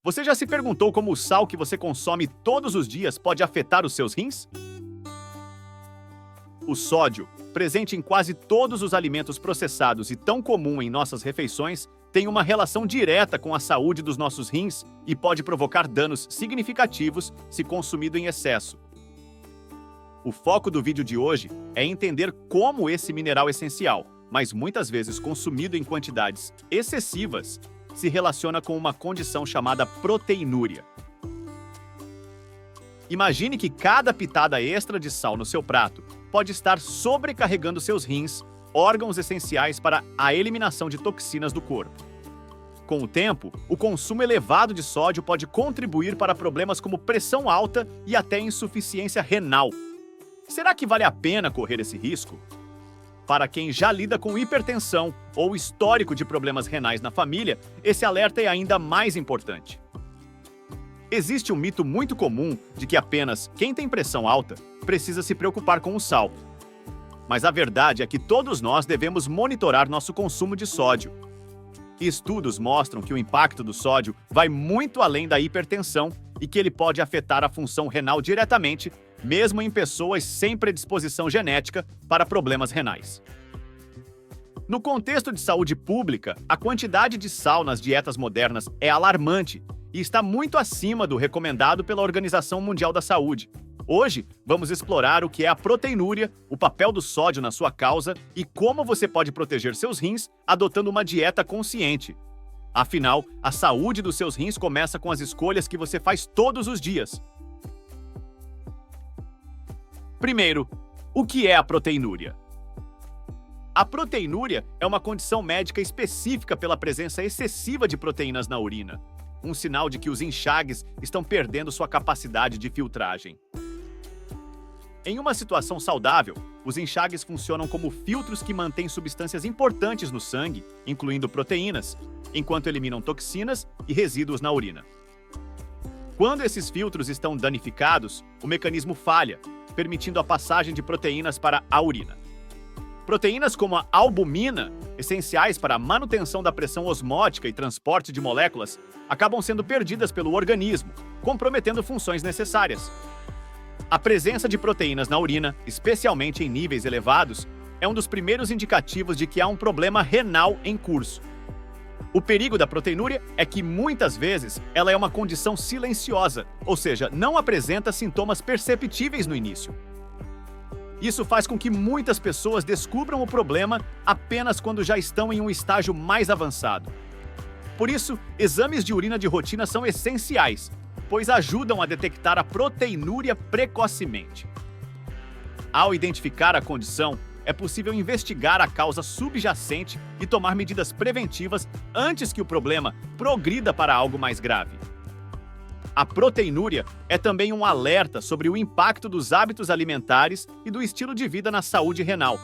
Você já se perguntou como o sal que você consome todos os dias pode afetar os seus rins? O sódio, presente em quase todos os alimentos processados e tão comum em nossas refeições, tem uma relação direta com a saúde dos nossos rins e pode provocar danos significativos se consumido em excesso. O foco do vídeo de hoje é entender como esse mineral essencial, mas muitas vezes consumido em quantidades excessivas, se relaciona com uma condição chamada proteinúria. Imagine que cada pitada extra de sal no seu prato pode estar sobrecarregando seus rins, órgãos essenciais para a eliminação de toxinas do corpo. Com o tempo, o consumo elevado de sódio pode contribuir para problemas como pressão alta e até insuficiência renal. Será que vale a pena correr esse risco? Para quem já lida com hipertensão ou histórico de problemas renais na família, esse alerta é ainda mais importante. Existe um mito muito comum de que apenas quem tem pressão alta precisa se preocupar com o sal. Mas a verdade é que todos nós devemos monitorar nosso consumo de sódio. Estudos mostram que o impacto do sódio vai muito além da hipertensão e que ele pode afetar a função renal diretamente, mesmo em pessoas sem predisposição genética para problemas renais. No contexto de saúde pública, a quantidade de sal nas dietas modernas é alarmante e está muito acima do recomendado pela Organização Mundial da Saúde. Hoje, vamos explorar o que é a proteinúria, o papel do sódio na sua causa e como você pode proteger seus rins adotando uma dieta consciente. Afinal, a saúde dos seus rins começa com as escolhas que você faz todos os dias. Primeiro, o que é a proteinúria? A proteinúria é uma condição médica específica pela presença excessiva de proteínas na urina, um sinal de que os enxágues estão perdendo sua capacidade de filtragem. Em uma situação saudável, os enxágues funcionam como filtros que mantêm substâncias importantes no sangue, incluindo proteínas, enquanto eliminam toxinas e resíduos na urina. Quando esses filtros estão danificados, o mecanismo falha, permitindo a passagem de proteínas para a urina. Proteínas como a albumina, essenciais para a manutenção da pressão osmótica e transporte de moléculas, acabam sendo perdidas pelo organismo, comprometendo funções necessárias. A presença de proteínas na urina, especialmente em níveis elevados, é um dos primeiros indicativos de que há um problema renal em curso. O perigo da proteinúria é que, muitas vezes, ela é uma condição silenciosa, ou seja, não apresenta sintomas perceptíveis no início. Isso faz com que muitas pessoas descubram o problema apenas quando já estão em um estágio mais avançado. Por isso, exames de urina de rotina são essenciais, pois ajudam a detectar a proteinúria precocemente. Ao identificar a condição, é possível investigar a causa subjacente e tomar medidas preventivas antes que o problema progrida para algo mais grave. A proteinúria é também um alerta sobre o impacto dos hábitos alimentares e do estilo de vida na saúde renal.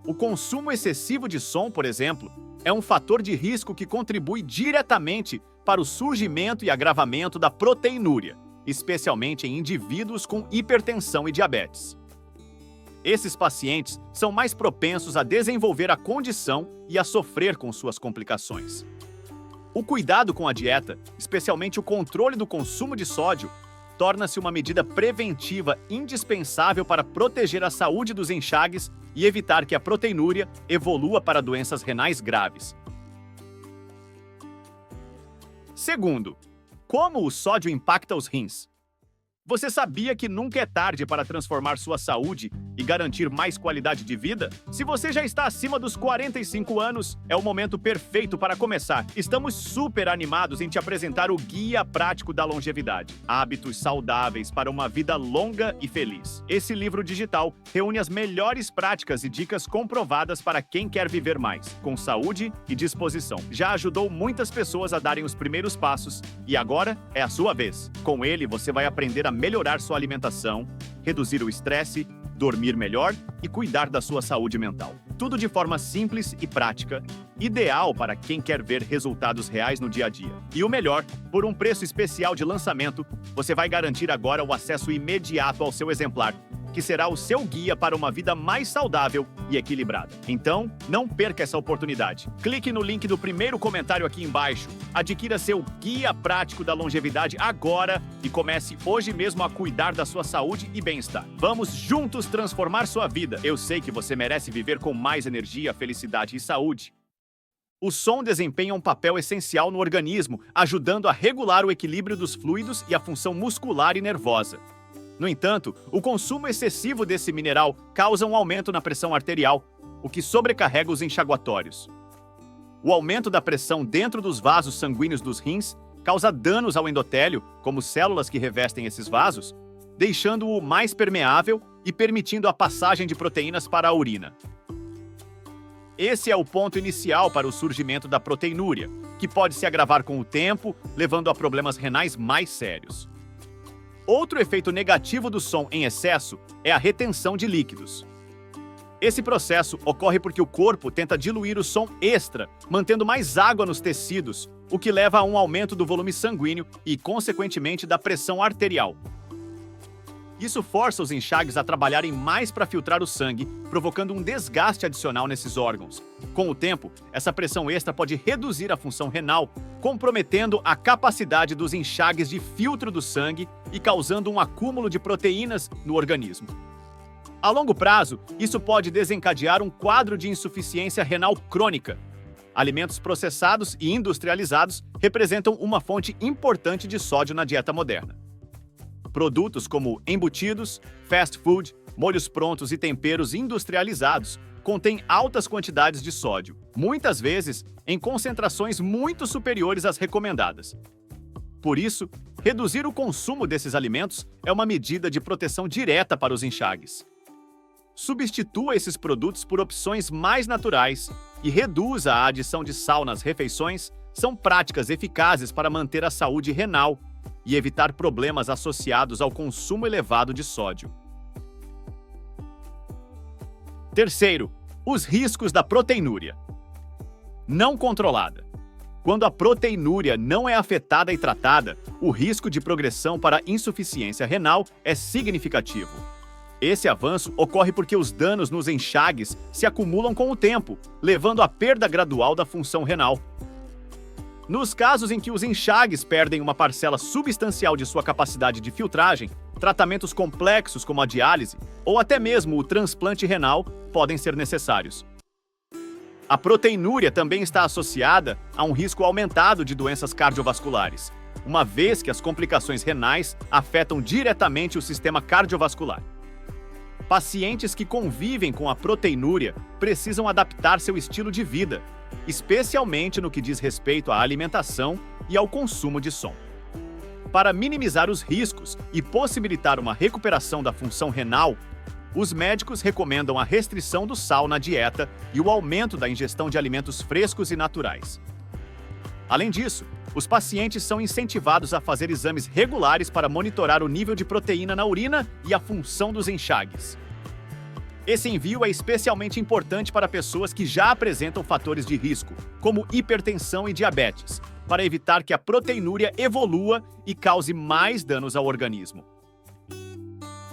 O consumo excessivo de som, por exemplo, é um fator de risco que contribui diretamente para o surgimento e agravamento da proteinúria, especialmente em indivíduos com hipertensão e diabetes. Esses pacientes são mais propensos a desenvolver a condição e a sofrer com suas complicações. O cuidado com a dieta, especialmente o controle do consumo de sódio, torna-se uma medida preventiva indispensável para proteger a saúde dos enxágues e evitar que a proteinúria evolua para doenças renais graves. Segundo, como o sódio impacta os rins? Você sabia que nunca é tarde para transformar sua saúde e garantir mais qualidade de vida? Se você já está acima dos 45 anos, é o momento perfeito para começar. Estamos super animados em te apresentar o Guia Prático da Longevidade. Hábitos saudáveis para uma vida longa e feliz. Esse livro digital reúne as melhores práticas e dicas comprovadas para quem quer viver mais, com saúde e disposição. Já ajudou muitas pessoas a darem os primeiros passos e agora é a sua vez. Com ele, você vai aprender a melhorar sua alimentação, reduzir o estresse, dormir melhor e cuidar da sua saúde mental. Tudo de forma simples e prática, ideal para quem quer ver resultados reais no dia a dia. E o melhor, por um preço especial de lançamento, você vai garantir agora o acesso imediato ao seu exemplar, que será o seu guia para uma vida mais saudável e equilibrada. Então, não perca essa oportunidade. Clique no link do primeiro comentário aqui embaixo, adquira seu guia prático da longevidade agora e comece hoje mesmo a cuidar da sua saúde e bem-estar. Vamos juntos transformar sua vida. Eu sei que você merece viver com mais energia, felicidade e saúde. O som desempenha um papel essencial no organismo, ajudando a regular o equilíbrio dos fluidos e a função muscular e nervosa. No entanto, o consumo excessivo desse mineral causa um aumento na pressão arterial, o que sobrecarrega os enxaguatórios. O aumento da pressão dentro dos vasos sanguíneos dos rins causa danos ao endotélio, como células que revestem esses vasos, deixando-o mais permeável e permitindo a passagem de proteínas para a urina. Esse é o ponto inicial para o surgimento da proteinúria, que pode se agravar com o tempo, levando a problemas renais mais sérios. Outro efeito negativo do som em excesso é a retenção de líquidos. Esse processo ocorre porque o corpo tenta diluir o som extra, mantendo mais água nos tecidos, o que leva a um aumento do volume sanguíneo e, consequentemente, da pressão arterial. Isso força os enxagues a trabalharem mais para filtrar o sangue, provocando um desgaste adicional nesses órgãos. Com o tempo, essa pressão extra pode reduzir a função renal, comprometendo a capacidade dos enxagues de filtro do sangue e causando um acúmulo de proteínas no organismo. A longo prazo, isso pode desencadear um quadro de insuficiência renal crônica. Alimentos processados e industrializados representam uma fonte importante de sódio na dieta moderna. Produtos como embutidos, fast food, molhos prontos e temperos industrializados contêm altas quantidades de sódio, muitas vezes em concentrações muito superiores às recomendadas. Por isso, reduzir o consumo desses alimentos é uma medida de proteção direta para os enxagues. Substitua esses produtos por opções mais naturais e reduza a adição de sal nas refeições são práticas eficazes para manter a saúde renal e evitar problemas associados ao consumo elevado de sódio. Terceiro, os riscos da proteinúria. Não controlada. Quando a proteinúria não é afetada e tratada, o risco de progressão para insuficiência renal é significativo. Esse avanço ocorre porque os danos nos enxagues se acumulam com o tempo, levando à perda gradual da função renal. Nos casos em que os enxagues perdem uma parcela substancial de sua capacidade de filtragem, tratamentos complexos como a diálise ou até mesmo o transplante renal podem ser necessários. A proteinúria também está associada a um risco aumentado de doenças cardiovasculares, uma vez que as complicações renais afetam diretamente o sistema cardiovascular. Pacientes que convivem com a proteinúria precisam adaptar seu estilo de vida, especialmente no que diz respeito à alimentação e ao consumo de som. Para minimizar os riscos e possibilitar uma recuperação da função renal, os médicos recomendam a restrição do sal na dieta e o aumento da ingestão de alimentos frescos e naturais. Além disso, os pacientes são incentivados a fazer exames regulares para monitorar o nível de proteína na urina e a função dos enxagues. Esse envio é especialmente importante para pessoas que já apresentam fatores de risco, como hipertensão e diabetes, para evitar que a proteinúria evolua e cause mais danos ao organismo.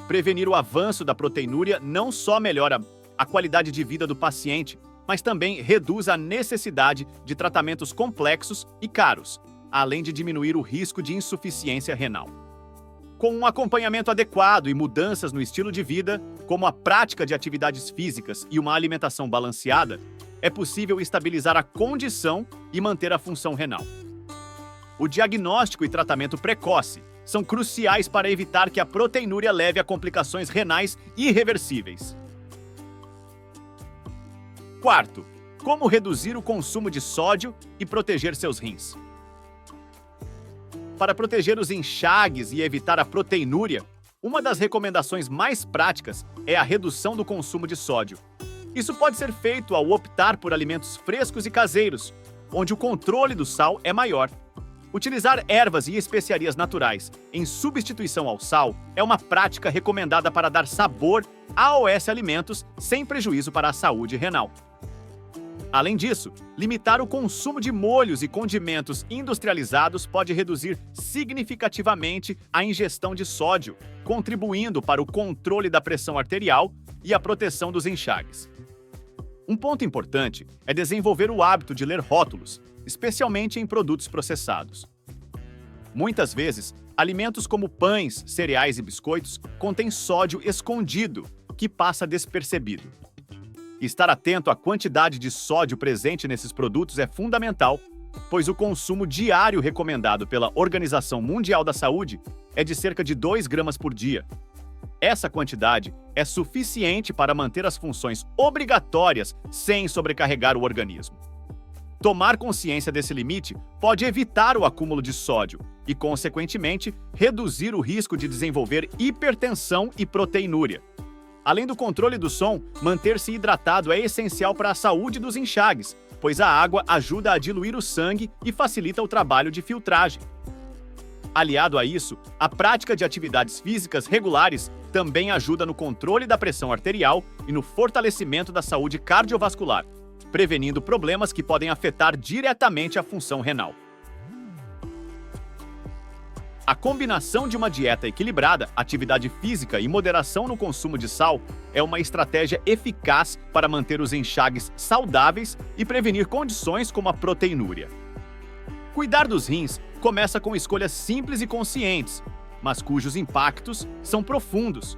Prevenir o avanço da proteinúria não só melhora a qualidade de vida do paciente, mas também reduz a necessidade de tratamentos complexos e caros, além de diminuir o risco de insuficiência renal. Com um acompanhamento adequado e mudanças no estilo de vida, como a prática de atividades físicas e uma alimentação balanceada, é possível estabilizar a condição e manter a função renal. O diagnóstico e tratamento precoce são cruciais para evitar que a proteinúria leve a complicações renais irreversíveis. Quarto, como reduzir o consumo de sódio e proteger seus rins. Para proteger os enxagues e evitar a proteinúria, uma das recomendações mais práticas é a redução do consumo de sódio. Isso pode ser feito ao optar por alimentos frescos e caseiros, onde o controle do sal é maior. Utilizar ervas e especiarias naturais em substituição ao sal é uma prática recomendada para dar sabor a OS alimentos sem prejuízo para a saúde renal. Além disso, limitar o consumo de molhos e condimentos industrializados pode reduzir significativamente a ingestão de sódio, contribuindo para o controle da pressão arterial e a proteção dos enxagues. Um ponto importante é desenvolver o hábito de ler rótulos, especialmente em produtos processados. Muitas vezes, alimentos como pães, cereais e biscoitos contêm sódio escondido, que passa despercebido. Estar atento à quantidade de sódio presente nesses produtos é fundamental, pois o consumo diário recomendado pela Organização Mundial da Saúde é de cerca de 2 gramas por dia. Essa quantidade é suficiente para manter as funções obrigatórias sem sobrecarregar o organismo. Tomar consciência desse limite pode evitar o acúmulo de sódio e, consequentemente, reduzir o risco de desenvolver hipertensão e proteinúria. Além do controle do som, manter-se hidratado é essencial para a saúde dos enxagues, pois a água ajuda a diluir o sangue e facilita o trabalho de filtragem. Aliado a isso, a prática de atividades físicas regulares também ajuda no controle da pressão arterial e no fortalecimento da saúde cardiovascular, prevenindo problemas que podem afetar diretamente a função renal. A combinação de uma dieta equilibrada, atividade física e moderação no consumo de sal é uma estratégia eficaz para manter os enxagues saudáveis e prevenir condições como a proteinúria. Cuidar dos rins começa com escolhas simples e conscientes, mas cujos impactos são profundos.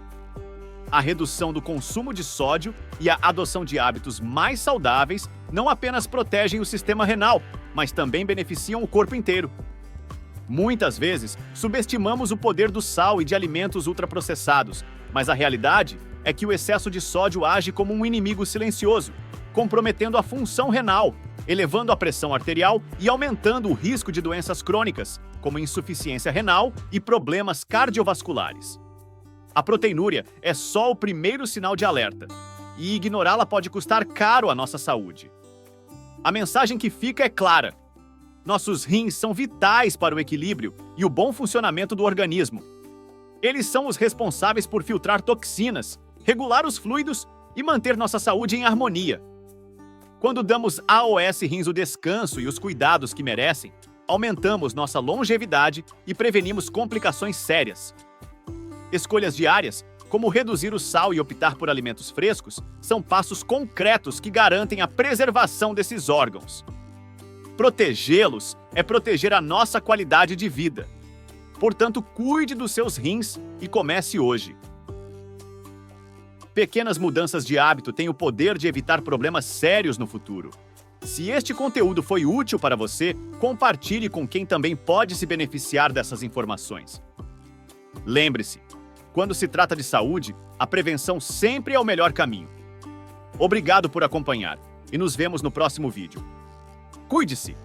A redução do consumo de sódio e a adoção de hábitos mais saudáveis não apenas protegem o sistema renal, mas também beneficiam o corpo inteiro. Muitas vezes, subestimamos o poder do sal e de alimentos ultraprocessados, mas a realidade é que o excesso de sódio age como um inimigo silencioso, comprometendo a função renal, elevando a pressão arterial e aumentando o risco de doenças crônicas, como insuficiência renal e problemas cardiovasculares. A proteinúria é só o primeiro sinal de alerta, e ignorá-la pode custar caro à nossa saúde. A mensagem que fica é clara: nossos rins são vitais para o equilíbrio e o bom funcionamento do organismo. Eles são os responsáveis por filtrar toxinas, regular os fluidos e manter nossa saúde em harmonia. Quando damos AOS Rins o descanso e os cuidados que merecem, aumentamos nossa longevidade e prevenimos complicações sérias. Escolhas diárias, como reduzir o sal e optar por alimentos frescos, são passos concretos que garantem a preservação desses órgãos. Protegê-los é proteger a nossa qualidade de vida. Portanto, cuide dos seus rins e comece hoje. Pequenas mudanças de hábito têm o poder de evitar problemas sérios no futuro. Se este conteúdo foi útil para você, compartilhe com quem também pode se beneficiar dessas informações. Lembre-se, quando se trata de saúde, a prevenção sempre é o melhor caminho. Obrigado por acompanhar e nos vemos no próximo vídeo. Cuide-se!